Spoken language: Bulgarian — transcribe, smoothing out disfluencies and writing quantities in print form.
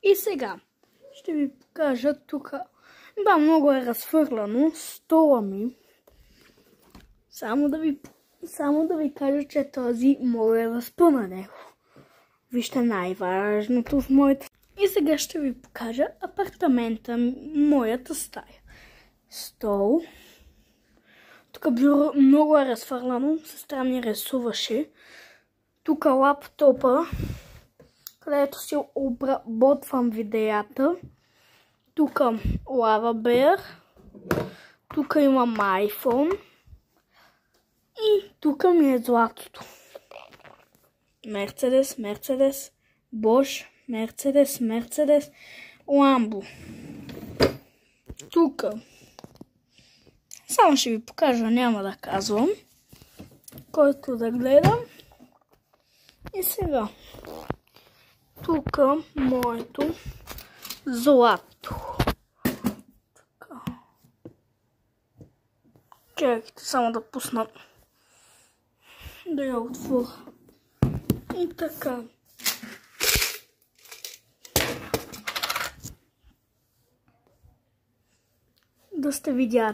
И сега ще ви покажа тук. Да, много е разфърлено стола ми. Само да ви кажа, че този мой е разпъл на него. Вижте най-важното в моята. И сега ще ви покажа апартамента, моята стая. Стол. Тук бюро много е разфърлено. Сестра ми рисуваше. Тук лаптопа, където си обработвам видеята. Тук лавабер. Тук имам iPhone. И тук ми е златото. Мерцедес, Бош, Мерцедес, Ламбо. Тук. Само ще ви покажа, няма да казвам. Който да гледам. И сега. Тук моето злато. Така. Чакайте само да пусна. Да я отворя. И така. Да сте видяли.